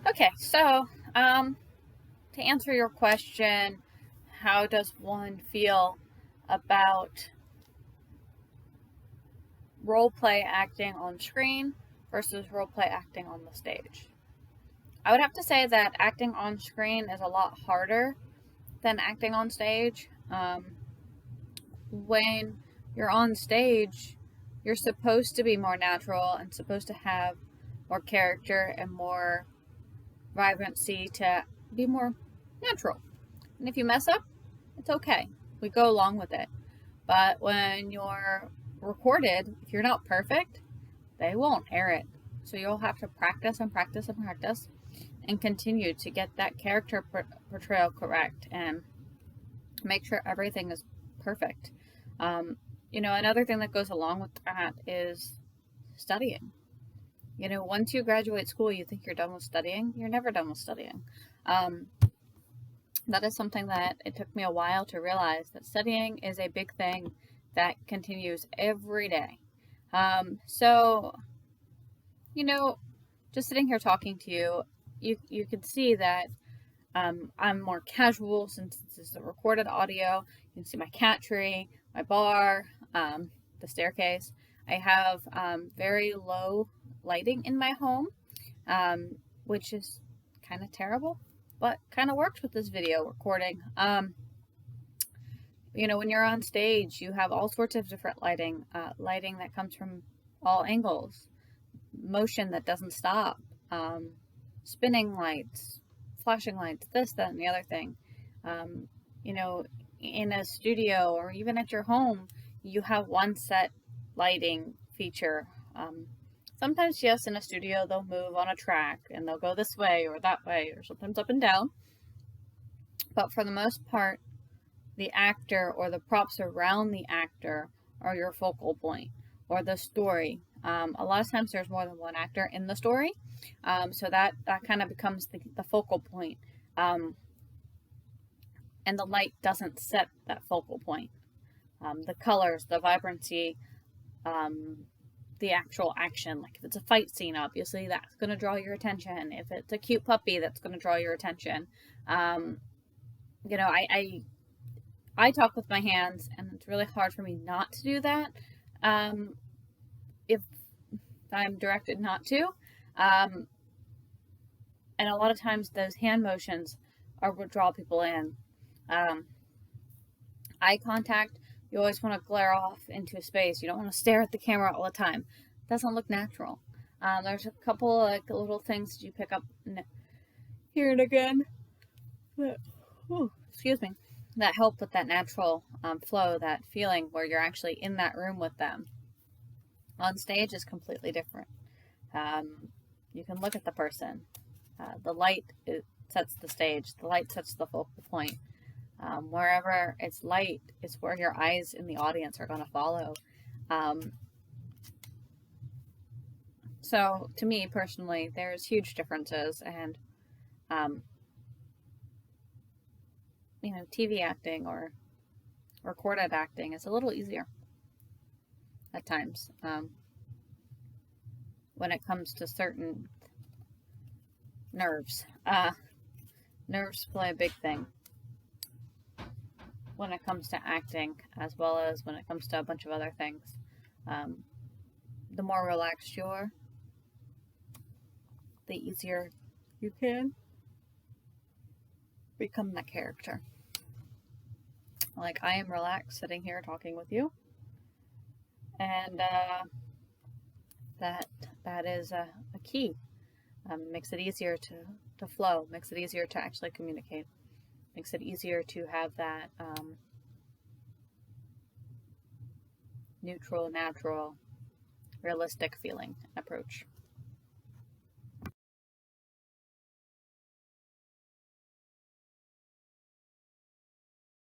Okay, so to answer your question, how does one feel about role play acting on screen versus role play acting on the stage? I would have to say that acting on screen is a lot harder than acting on stage. When you're on stage, you're supposed to be more natural and supposed to have more character and more vibrancy to be more natural. And if you mess up, it's okay. We go along with it. But when you're recorded, if you're not perfect, they won't air it. So you'll have to practice and practice and practice and continue to get that character portrayal correct and make sure everything is perfect. Another thing that goes along with that is studying. Once you graduate school, you think you're done with studying. You're never done with studying. Um, that is something that it took me a while to realize that studying is a big thing that continues every day. So, just sitting here talking to you, you can see that I'm more casual since this is a recorded audio. You can see my cat tree, my bar, the staircase. I have very low lighting in my home, which is kind of terrible, but kind of works with this video recording. When you're on stage, you have all sorts of different lighting that comes from all angles, motion that doesn't stop, spinning lights, flashing lights, this, that, and the other thing. Um, in a studio or even at your home, you have one set lighting feature. Sometimes, yes, in a studio, they'll move on a track and they'll go this way or that way or sometimes up and down. But for the most part, the actor or the props around the actor are your focal point, or the story. A lot of times there's more than one actor in the story, so that kind of becomes the focal point. And the light doesn't set that focal point. The colors, the vibrancy, the actual action. Like if it's a fight scene, obviously that's going to draw your attention. If it's a cute puppy, that's going to draw your attention. I talk with my hands, and it's really hard for me not to do that if I'm directed not to. And a lot of times those hand motions are what draw people in. Eye contact, you always want to glare off into space. You don't want to stare at the camera all the time. It doesn't look natural. There's a couple little things that you pick up here and again. Excuse me. That help with that natural flow, that feeling where you're actually in that room with them. On stage is completely different. You can look at the person. The light sets the stage. The light sets the focal point. Wherever it's light is where your eyes in the audience are going to follow. So to me personally, there's huge differences, and TV acting or recorded acting is a little easier at times when it comes to certain nerves. Nerves play a big thing when it comes to acting, as well as when it comes to a bunch of other things. The more relaxed you are, the easier you can become that character. Like, I am relaxed sitting here talking with you, and that is a key. Makes it easier to flow, makes it easier to actually communicate, makes it easier to have that neutral, natural, realistic feeling approach.